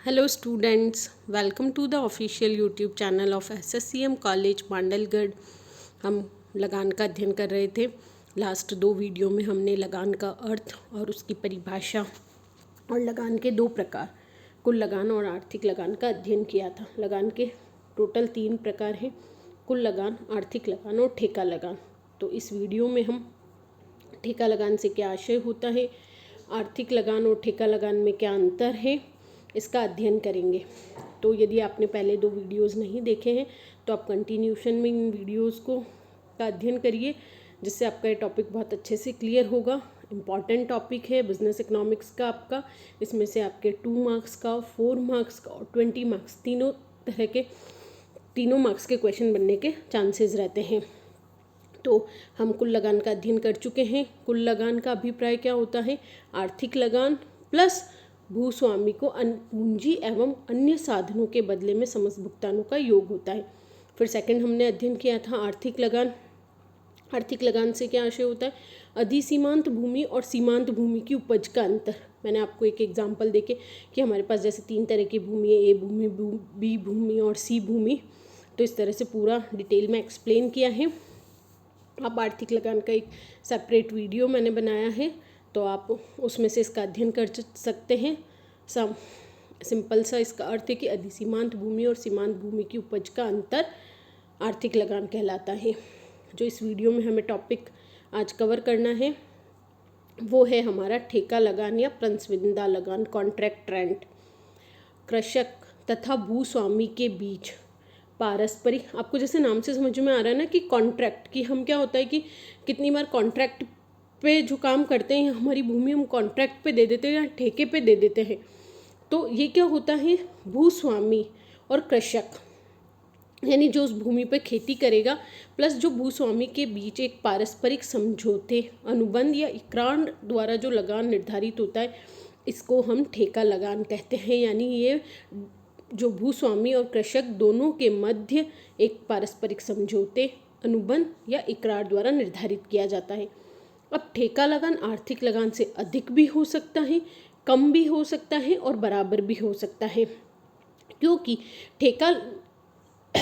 Hello students, welcome to the official YouTube channel of SSCM college Mandalgarh. हम लगान का अध्ययन कर रहे थे। लास्ट दो वीडियो में हमने लगान का अर्थ और उसकी परिभाषा और लगान के दो प्रकार, कुल लगान और आर्थिक लगान का अध्ययन किया था। लगान के टोटल 3 प्रकार हैं, कुल लगान, आर्थिक लगान और ठेका लगान। तो इस वीडियो में हम ठेका लगान से क्या आशय होता है, आर्थिक लगान और ठेका लगान में क्या अंतर है, इसका अध्ययन करेंगे। तो यदि आपने पहले 2 वीडियोस नहीं देखे हैं तो आप कंटिन्यूशन में इन वीडियोस को का अध्ययन करिए, जिससे आपका ये टॉपिक बहुत अच्छे से क्लियर होगा। इम्पॉर्टेंट टॉपिक है बिजनेस इकोनॉमिक्स का आपका। इसमें से आपके 2 मार्क्स का, 4 मार्क्स का और 20 मार्क्स तीनों मार्क्स के क्वेश्चन बनने के चांसेस रहते हैं। तो हम कुल लगान का अध्ययन कर चुके हैं। कुल लगान का अभिप्राय क्या होता है, आर्थिक लगान प्लस भूस्वामी को पूंजी एवं अन्य साधनों के बदले में समस्त भुगतानों का योग होता है। फिर सेकंड हमने अध्ययन किया था आर्थिक लगान। आर्थिक लगान से क्या आशय होता है, अधिसीमांत भूमि और सीमांत भूमि की उपज का अंतर। मैंने आपको एक एग्जांपल देके कि हमारे पास जैसे 3 तरह की भूमि है, ए भूमि, बी भूमि और सी भूमि, तो इस तरह से पूरा डिटेल में एक्सप्लेन किया है। अब आर्थिक लगान का एक सेपरेट वीडियो मैंने बनाया है, तो आप उसमें से इसका अध्ययन कर सकते हैं। सिंपल सा इसका अर्थ है कि अधिसीमांत भूमि और सीमांत भूमि की उपज का अंतर आर्थिक लगान कहलाता है। जो इस वीडियो में हमें टॉपिक आज कवर करना है वो है हमारा ठेका लगान या प्रंसविदा लगान, कॉन्ट्रैक्ट रेंट। कृषक तथा भूस्वामी के बीच पारस्परिक, आपको जैसे नाम से समझ में आ रहा है ना कि कॉन्ट्रैक्ट, कि हम क्या होता है कि कितनी बार कॉन्ट्रैक्ट पे जो काम करते हैं, हमारी भूमि हम कॉन्ट्रैक्ट पे दे देते हैं या ठेके पे दे देते हैं। तो ये क्या होता है, भूस्वामी और कृषक यानी जो उस भूमि पर खेती करेगा प्लस जो भूस्वामी के बीच एक पारस्परिक समझौते, अनुबंध या इकरार द्वारा जो लगान निर्धारित होता है, इसको हम ठेका लगान कहते हैं। यानी ये जो भूस्वामी और कृषक दोनों के मध्य एक पारस्परिक समझौते, अनुबंध या इकरार द्वारा निर्धारित किया जाता है। अब ठेका लगान आर्थिक लगान से अधिक भी हो सकता है, कम भी हो सकता है और बराबर भी हो सकता है, क्योंकि ठेका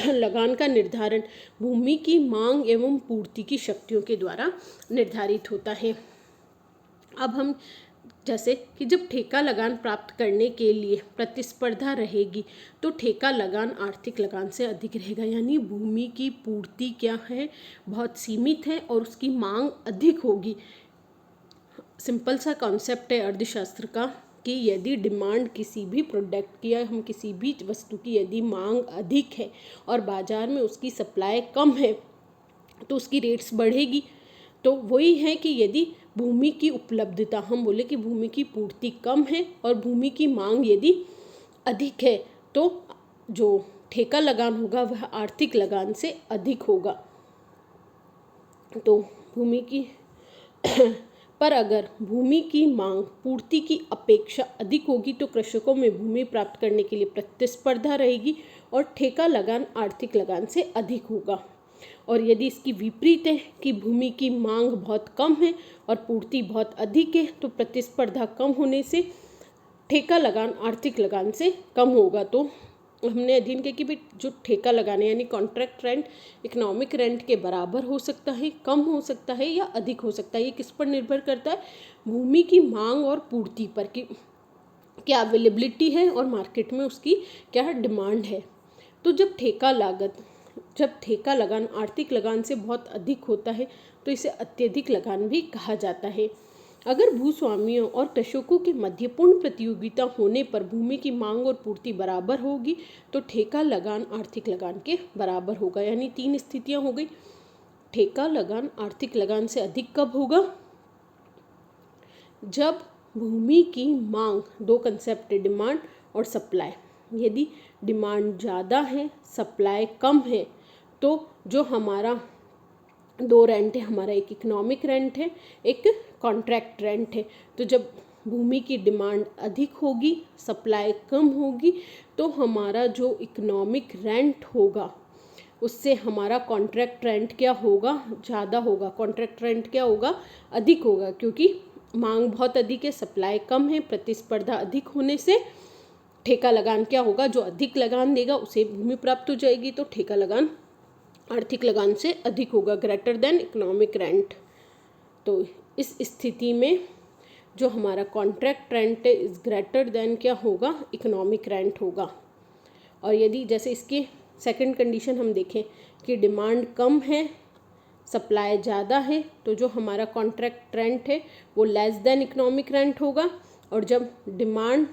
लगान का निर्धारण भूमि की मांग एवं पूर्ति की शक्तियों के द्वारा निर्धारित होता है। अब हम जैसे कि जब ठेका लगान प्राप्त करने के लिए प्रतिस्पर्धा रहेगी तो ठेका लगान आर्थिक लगान से अधिक रहेगा। यानी भूमि की पूर्ति क्या है, बहुत सीमित है और उसकी मांग अधिक होगी। सिंपल सा कॉन्सेप्ट है अर्थशास्त्र का कि यदि डिमांड किसी भी प्रोडक्ट की या हम किसी भी वस्तु की यदि मांग अधिक है और बाजार में उसकी सप्लाई कम है तो उसकी रेट्स बढ़ेगी। तो वही है कि यदि भूमि की उपलब्धता, हम बोले कि भूमि की पूर्ति कम है और भूमि की मांग यदि अधिक है तो जो ठेका लगान होगा वह आर्थिक लगान से अधिक होगा। तो भूमि की पर अगर भूमि की मांग पूर्ति की अपेक्षा अधिक होगी तो कृषकों में भूमि प्राप्त करने के लिए प्रतिस्पर्धा रहेगी और ठेका लगान आर्थिक लगान से अधिक होगा। और यदि इसकी विपरीत है कि भूमि की मांग बहुत कम है और पूर्ति बहुत अधिक है तो प्रतिस्पर्धा कम होने से ठेका लगान आर्थिक लगान से कम होगा। तो हमने अध्ययन किया कि भाई जो ठेका लगाने यानी कॉन्ट्रैक्ट रेंट इकोनॉमिक रेंट के बराबर हो सकता है, कम हो सकता है या अधिक हो सकता है। ये किस पर निर्भर करता है, भूमि की मांग और पूर्ति पर, कि क्या अवेलेबिलिटी है और मार्केट में उसकी क्या डिमांड है। तो जब ठेका लगान आर्थिक लगान से बहुत अधिक होता है तो इसे अत्यधिक लगान भी कहा जाता है। अगर भूस्वामियों और कृषकों के मध्य पूर्ण प्रतियोगिता होने पर भूमि की मांग और पूर्ति बराबर होगी तो ठेका लगान आर्थिक लगान के बराबर होगा। यानी 3 स्थितियां हो गई। ठेका लगान आर्थिक लगान से अधिक कब होगा, जब भूमि की मांग, 2 कंसेप्ट है, डिमांड और सप्लाई। यदि डिमांड ज़्यादा है, सप्लाई कम है, तो जो हमारा 2 रेंट है, हमारा एक इकोनॉमिक रेंट है, एक कॉन्ट्रैक्ट रेंट है। तो जब भूमि की डिमांड अधिक होगी, सप्लाई कम होगी, तो हमारा जो इकोनॉमिक रेंट होगा उससे हमारा कॉन्ट्रैक्ट रेंट क्या होगा, ज़्यादा होगा। कॉन्ट्रैक्ट रेंट क्या होगा, अधिक होगा, क्योंकि मांग बहुत अधिक है, सप्लाई कम है, प्रतिस्पर्धा अधिक होने से ठेका लगान क्या होगा, जो अधिक लगान देगा उसे भूमि प्राप्त हो जाएगी, तो ठेका लगान आर्थिक लगान से अधिक होगा, ग्रेटर देन इकोनॉमिक रेंट। तो इस स्थिति में जो हमारा कॉन्ट्रैक्ट रेंट है इज ग्रेटर देन क्या होगा, इकोनॉमिक रेंट होगा। और यदि जैसे इसकी सेकंड कंडीशन हम देखें कि डिमांड कम है, सप्लाई ज़्यादा है, तो जो हमारा कॉन्ट्रैक्ट रेंट है वो लेस देन इकोनॉमिक रेंट होगा। और जब डिमांड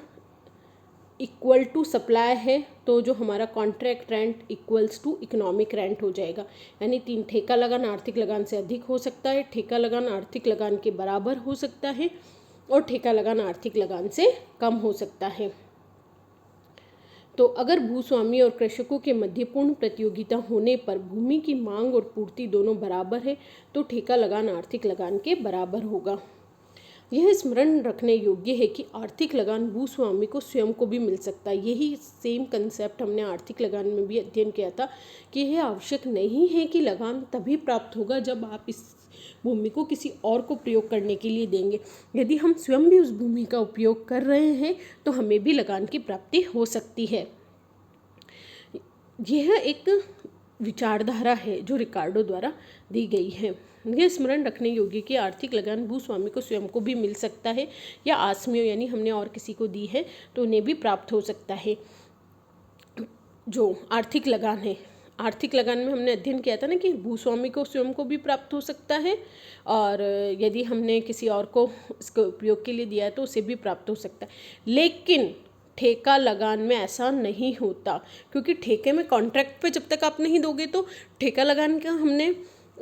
इक्वल टू सप्लाई है तो जो हमारा contract rent equals to economic rent हो जाएगा। यानी ठेका लगान आर्थिक लगान से अधिक हो सकता है, ठेका लगान आर्थिक लगान के बराबर हो सकता है, और ठेका लगान आर्थिक लगान से कम हो सकता है। तो अगर भूस्वामी और कृषकों के मध्य पूर्ण प्रतियोगिता होने पर भूमि की मांग और पूर्ति दोनों बराबर है तो ठेका लगान आर्थिक लगान के बराबर होगा। यह स्मरण रखने योग्य है कि आर्थिक लगान भूस्वामी को स्वयं को भी मिल सकता है। यही सेम कंसेप्ट हमने आर्थिक लगान में भी अध्ययन किया था कि यह आवश्यक नहीं है कि लगान तभी प्राप्त होगा जब आप इस भूमि को किसी और को प्रयोग करने के लिए देंगे। यदि हम स्वयं भी उस भूमि का उपयोग कर रहे हैं तो हमें भी लगान की प्राप्ति हो सकती है। यह एक विचारधारा है जो रिकार्डो द्वारा दी गई है। यह स्मरण रखने योग्य कि आर्थिक लगान भूस्वामी को स्वयं को भी मिल सकता है या आसमियों यानी हमने और किसी को दी है तो उन्हें भी प्राप्त हो सकता है। जो आर्थिक लगान है, आर्थिक लगान में हमने अध्ययन किया था ना कि भूस्वामी को स्वयं को भी प्राप्त हो सकता है, और यदि हमने किसी और को इसके उपयोग के लिए दिया है तो उसे भी प्राप्त हो सकता है। लेकिन ठेका लगान में ऐसा नहीं होता, क्योंकि ठेके में कॉन्ट्रैक्ट पे जब तक आप नहीं दोगे तो ठेका लगान का हमने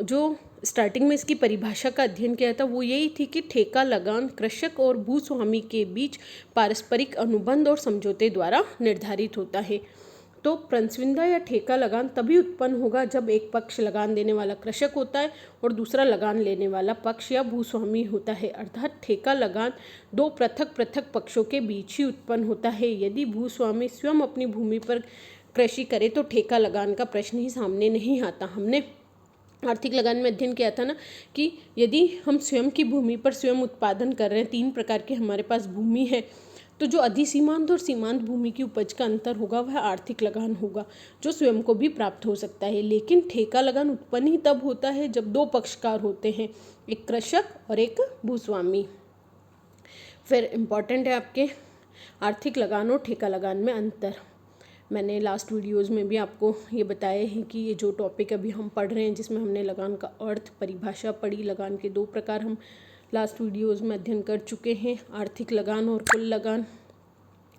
जो स्टार्टिंग में इसकी परिभाषा का अध्ययन किया था वो यही थी कि ठेका लगान कृषक और भूस्वामी के बीच पारस्परिक अनुबंध और समझौते द्वारा निर्धारित होता है। तो प्रंसविंदा या ठेका लगान तभी उत्पन्न होगा जब एक पक्ष लगान देने वाला कृषक होता है और दूसरा लगान लेने वाला पक्ष या भूस्वामी होता है। अर्थात ठेका लगान दो पृथक पृथक पक्षों के बीच ही उत्पन्न होता है। यदि भूस्वामी स्वयं अपनी भूमि पर कृषि करे तो ठेका लगान का प्रश्न ही सामने नहीं आता। हमने आर्थिक लगान में अध्ययन किया था ना कि यदि हम स्वयं की भूमि पर स्वयं उत्पादन कर रहे हैं, 3 प्रकार की हमारे पास भूमि है, तो जो अधिसीमांत और सीमांत भूमि की उपज का अंतर होगा वह आर्थिक लगान होगा जो स्वयं को भी प्राप्त हो सकता है। लेकिन ठेका लगान उत्पन्न ही तब होता है जब दो पक्षकार होते हैं, एक कृषक और एक भूस्वामी। फिर इम्पॉर्टेंट है आपके आर्थिक लगान और ठेका लगान में अंतर। मैंने लास्ट वीडियोस में भी आपको ये बताया है कि ये जो टॉपिक अभी हम पढ़ रहे हैं जिसमें हमने लगान का अर्थ परिभाषा पढ़ी, लगान के 2 प्रकार हम लास्ट वीडियोस में अध्ययन कर चुके हैं, आर्थिक लगान और कुल लगान।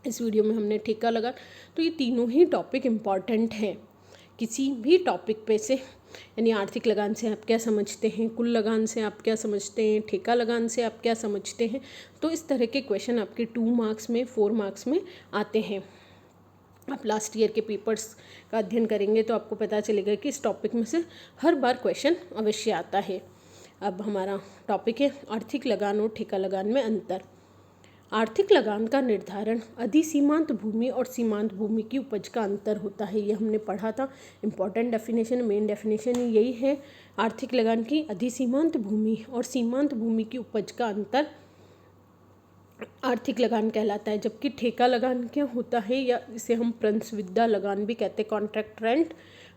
इस वीडियो में हमने ठेका लगान। तो ये तीनों ही टॉपिक इम्पॉर्टेंट हैं किसी भी टॉपिक पे से, यानी आर्थिक लगान से आप क्या समझते हैं, कुल लगान से आप क्या समझते हैं, ठेका लगान से आप क्या समझते हैं। तो इस तरह के क्वेश्चन आपके 2 मार्क्स में 4 मार्क्स में आते हैं। आप लास्ट ईयर के पेपर्स का अध्ययन करेंगे तो आपको पता चलेगा कि इस टॉपिक में से हर बार क्वेश्चन अवश्य आता है। अब हमारा टॉपिक है आर्थिक लगान और ठेका लगान में अंतर। आर्थिक लगान का निर्धारण अधिसीमांत भूमि और सीमांत भूमि की उपज का अंतर होता है। ये हमने पढ़ा था, इम्पॉर्टेंट डेफिनेशन, मेन डेफिनेशन यही है आर्थिक लगान की। अधिसीमांत भूमि और सीमांत भूमि की उपज का अंतर आर्थिक लगान कहलाता है। जबकि ठेका लगान क्या होता है, या इसे हम प्रंसविदा लगान भी कहते हैं, कॉन्ट्रैक्ट रेंट,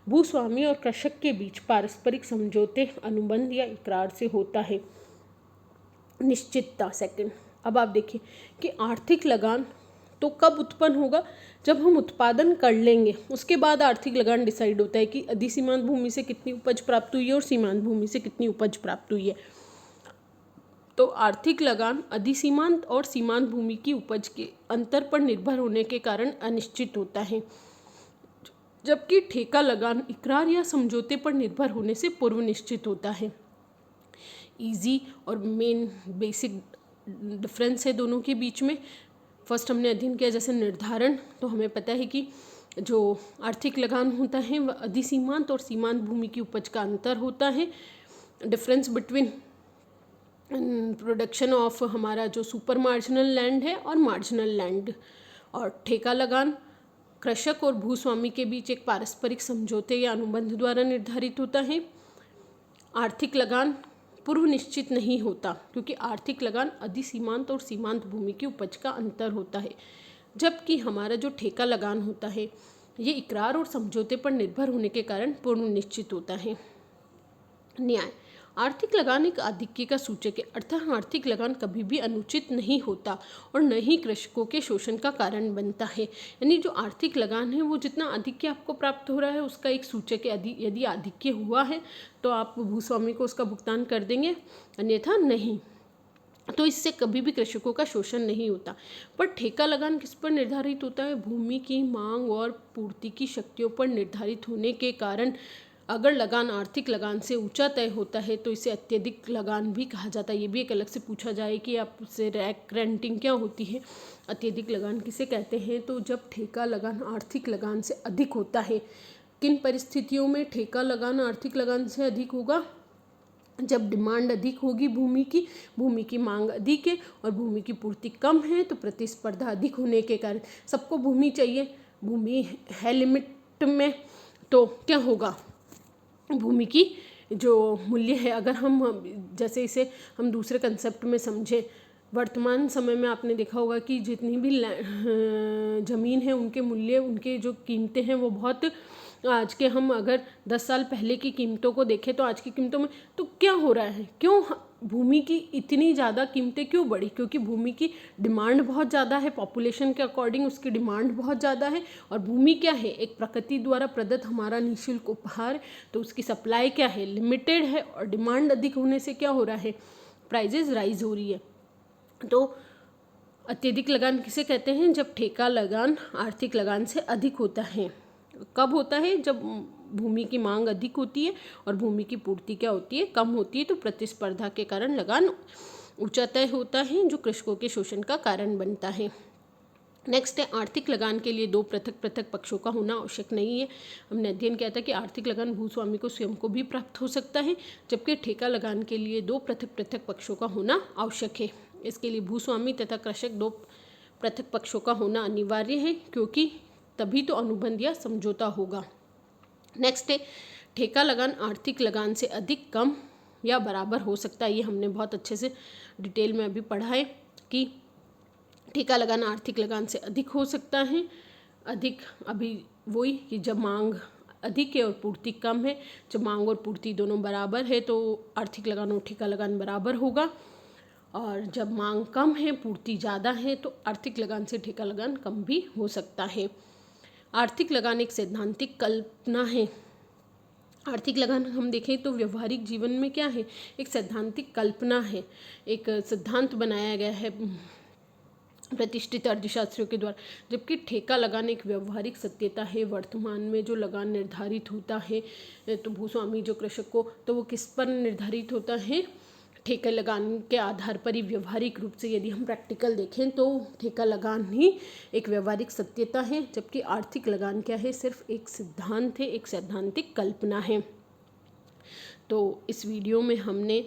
भूस्वामी और कृषक के बीच पारस्परिक समझौते, अनुबंध या इकरार से होता है। निश्चितता सेकंड। अब आप देखिए कि आर्थिक लगान तो कब उत्पन्न होगा, जब हम उत्पादन कर लेंगे, उसके बाद आर्थिक लगान डिसाइड होता है कि अधिसीमांत भूमि से कितनी उपज प्राप्त हुई है और सीमांत भूमि से कितनी उपज प्राप्त हुई है। तो आर्थिक लगान अधिसीमांत और सीमांत भूमि की उपज के अंतर पर निर्भर होने के कारण अनिश्चित होता है, जबकि ठेका लगान इकरार या समझौते पर निर्भर होने से पूर्व निश्चित होता है। इजी और मेन बेसिक डिफरेंस है दोनों के बीच में। फर्स्ट हमने अध्ययन किया जैसे निर्धारण, तो हमें पता है कि जो आर्थिक लगान होता है वह अधिसीमांत और सीमांत भूमि की उपज का अंतर होता है, डिफरेंस बिटवीन प्रोडक्शन ऑफ हमारा जो सुपर मार्जिनल लैंड है और मार्जिनल लैंड। और ठेका लगान कृषक और भूस्वामी के बीच एक पारस्परिक समझौते या अनुबंध द्वारा निर्धारित होता है। आर्थिक लगान पूर्व निश्चित नहीं होता, क्योंकि आर्थिक लगान अधिसीमांत और सीमांत भूमि की उपज का अंतर होता है। जबकि हमारा जो ठेका लगान होता है ये इकरार और समझौते पर निर्भर होने के कारण पूर्ण निश्चित होता है। न्याय। आर्थिक लगान एक आधिक्य का सूचक है, अर्थात आर्थिक लगान कभी भी अनुचित नहीं होता और न ही कृषकों के शोषण का कारण बनता है। यानी जो आर्थिक लगान है वो जितना आधिक्य आपको प्राप्त हो रहा है उसका एक सूचक है। यदि आधिक्य हुआ है तो आप भूस्वामी को उसका भुगतान कर देंगे, अन्यथा नहीं। तो इससे कभी भी कृषकों का शोषण नहीं होता। पर ठेका लगान किस पर निर्धारित होता है? भूमि की मांग और पूर्ति की शक्तियों पर निर्धारित होने के कारण अगर लगान आर्थिक लगान से ऊंचा तय होता है तो इसे अत्यधिक लगान भी कहा जाता है। ये भी एक अलग से पूछा जाए कि आपसे रैक रेंटिंग क्या होती है, अत्यधिक लगान किसे कहते हैं? तो जब ठेका लगान आर्थिक लगान से अधिक होता है। किन परिस्थितियों में ठेका लगान आर्थिक लगान से अधिक होगा? जब डिमांड अधिक होगी, भूमि की मांग अधिक है और भूमि की पूर्ति कम है, तो प्रतिस्पर्धा अधिक होने के कारण सबको भूमि चाहिए, भूमि है लिमिट में, तो क्या होगा? भूमि की जो मूल्य है, अगर हम जैसे इसे हम दूसरे कंसेप्ट में समझें, वर्तमान समय में आपने देखा होगा कि जितनी भी ज़मीन है उनके मूल्य, उनके जो कीमतें हैं वो बहुत, आज के हम अगर 10 साल पहले की कीमतों को देखें तो आज की कीमतों में तो क्या हो रहा है? क्यों भूमि की इतनी ज़्यादा कीमतें क्यों बढ़ी? क्योंकि भूमि की डिमांड बहुत ज़्यादा है, पॉपुलेशन के अकॉर्डिंग उसकी डिमांड बहुत ज़्यादा है। और भूमि क्या है? एक प्रकृति द्वारा प्रदत्त हमारा निःशुल्क उपहार, तो उसकी सप्लाई क्या है? लिमिटेड है। और डिमांड अधिक होने से क्या हो रहा है? प्राइजेज राइज हो रही है। तो अत्यधिक लगान किसे कहते हैं? जब ठेका लगान आर्थिक लगान से अधिक होता है। कब होता है? जब भूमि की मांग अधिक होती है और भूमि की पूर्ति क्या होती है? कम होती है। तो प्रतिस्पर्धा के कारण लगान ऊंचा तय होता है, जो कृषकों के शोषण का कारण बनता है। नेक्स्ट है, आर्थिक लगान के लिए 2 पृथक पृथक पक्षों का होना आवश्यक नहीं है। हमने अध्ययन किया था कि आर्थिक लगान भूस्वामी को स्वयं को भी प्राप्त हो सकता है, जबकि ठेका लगान के लिए 2 पृथक पृथक पक्षों का होना आवश्यक है। इसके लिए भूस्वामी तथा कृषक 2 पृथक पक्षों का होना अनिवार्य है, क्योंकि तभी तो अनुबंध या समझौता होगा। नेक्स्ट है, ठेका लगान आर्थिक लगान से अधिक, कम या बराबर हो सकता है। ये हमने बहुत अच्छे से डिटेल में अभी पढ़ा है कि ठेका लगान आर्थिक लगान से अधिक हो सकता है। अधिक अभी वही कि जब मांग अधिक है और पूर्ति कम है। जब मांग और पूर्ति दोनों बराबर है तो आर्थिक लगान और ठेका लगान बराबर होगा। और जब मांग कम है, पूर्ति ज़्यादा है, तो आर्थिक लगान से ठेका लगान कम भी हो सकता है। आर्थिक लगान एक सैद्धांतिक कल्पना है। आर्थिक लगान हम देखें तो व्यवहारिक जीवन में क्या है? एक सैद्धांतिक कल्पना है, एक सिद्धांत बनाया गया है प्रतिष्ठित अर्थशास्त्रियों के द्वारा। जबकि ठेका लगान एक व्यवहारिक सत्यता है। वर्तमान में जो लगान निर्धारित होता है, तो भूस्वामी जो कृषक को, तो वो किस पर निर्धारित होता है? ठेका लगान के आधार पर ही। व्यवहारिक रूप से यदि हम प्रैक्टिकल देखें तो ठेका लगान ही एक व्यवहारिक सत्यता है, जबकि आर्थिक लगान क्या है? सिर्फ एक सिद्धांत है, एक सैद्धांतिक कल्पना है। तो इस वीडियो में हमने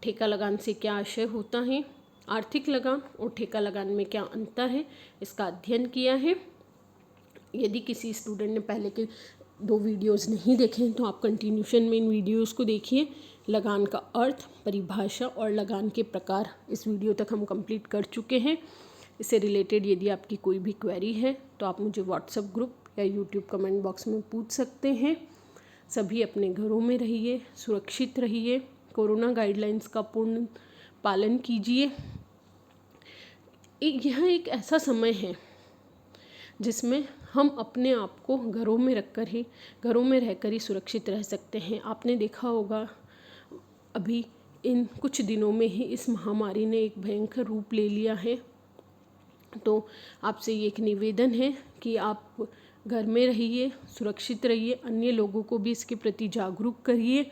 ठेका लगान से क्या आशय होता है, आर्थिक लगान और ठेका लगान में क्या अंतर है, इसका अध्ययन किया है। यदि किसी स्टूडेंट ने पहले के 2 वीडियोज़ नहीं देखे हैं तो आप कंटिन्यूशन में इन वीडियोज़ को देखिए। लगान का अर्थ, परिभाषा और लगान के प्रकार इस वीडियो तक हम कंप्लीट कर चुके हैं। इससे रिलेटेड यदि आपकी कोई भी क्वेरी है तो आप मुझे व्हाट्सएप ग्रुप या यूट्यूब कमेंट बॉक्स में पूछ सकते हैं। सभी अपने घरों में रहिए, सुरक्षित रहिए, कोरोना गाइडलाइंस का पूर्ण पालन कीजिए। यह एक ऐसा समय है जिसमें हम अपने आप को घरों में रहकर ही सुरक्षित रह सकते हैं। आपने देखा होगा अभी इन कुछ दिनों में ही इस महामारी ने एक भयंकर रूप ले लिया है। तो आपसे ये एक निवेदन है कि आप घर में रहिए, सुरक्षित रहिए, अन्य लोगों को भी इसके प्रति जागरूक करिए,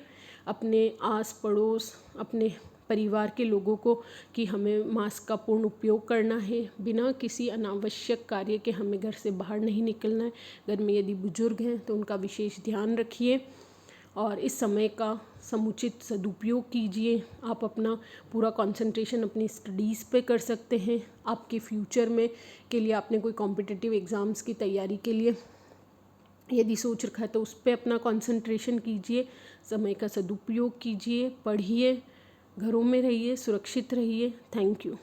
अपने आस पड़ोस, अपने परिवार के लोगों को कि हमें मास्क का पूर्ण उपयोग करना है, बिना किसी अनावश्यक कार्य के हमें घर से बाहर नहीं निकलना है। घर में यदि बुजुर्ग हैं तो उनका विशेष ध्यान रखिए और इस समय का समुचित सदुपयोग कीजिए। आप अपना पूरा कंसंट्रेशन अपनी स्टडीज़ पे कर सकते हैं। आपके फ्यूचर में के लिए आपने कोई कॉम्पिटिटिव एग्ज़ाम्स की तैयारी के लिए यदि सोच रखा है तो उस पर अपना कंसंट्रेशन कीजिए, समय का सदुपयोग कीजिए, पढ़िए, घरों में रहिए, सुरक्षित रहिए। Thank you.